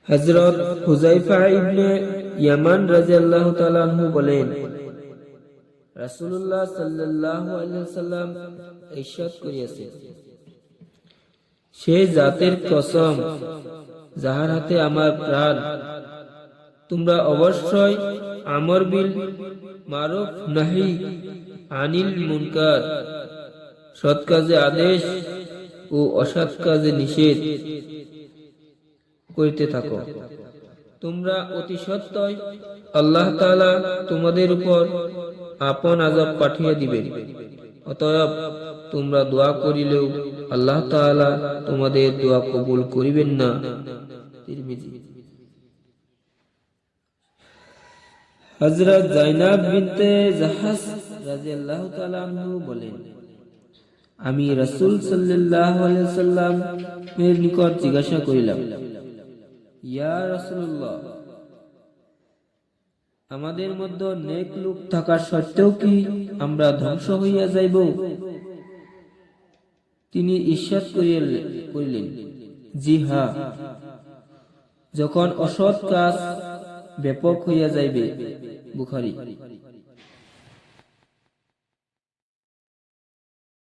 হযরত হুযায়ফা ইবনে ইয়ামান রাদিয়াল্লাহু তাআলা আনহু বলেন, রাসূলুল্লাহ সাল্লাল্লাহু আলাইহি ওয়াসাল্লাম ইরশাদ করিয়াছেন, সে জাতের কসম যাহার হাতে আমার প্রাণ, তোমরা অবশ্যই আমর বিল মারুফ নাহি আনিল মুনকার, সৎ কাজে আদেশ ও অসৎ কাজে নিষেধ করিতে থাকো। তোমরা অতি সত্বই আল্লাহ তাআলা তোমাদের উপর আপন আযাব পাঠিয়ে দিবেন। অতএব তোমরা দোয়া করিলেও আল্লাহ তাআলা তোমাদের দোয়া কবুল করিবেন না। তিরমিজি। হযরত যায়নাব বিনতে জাহাস রাদিয়াল্লাহু তাআলা আনহু বলেন, আমি রাসূল সাল্লাল্লাহু আলাইহি ওয়াসাল্লাম এর নিকট জিজ্ঞাসা করিলাম, ইয়া রাসূলুল্লাহ, আমাদের মধ্যে নেক লোক থাকা সত্ত্বেও কি আমরা ধ্বংস হইয়া যাইব? তিনি ইরশাদ করিলেন, জি হ্যাঁ, যখন অসৎ কাজ ব্যাপক হইয়া যাইবে। বুখারী।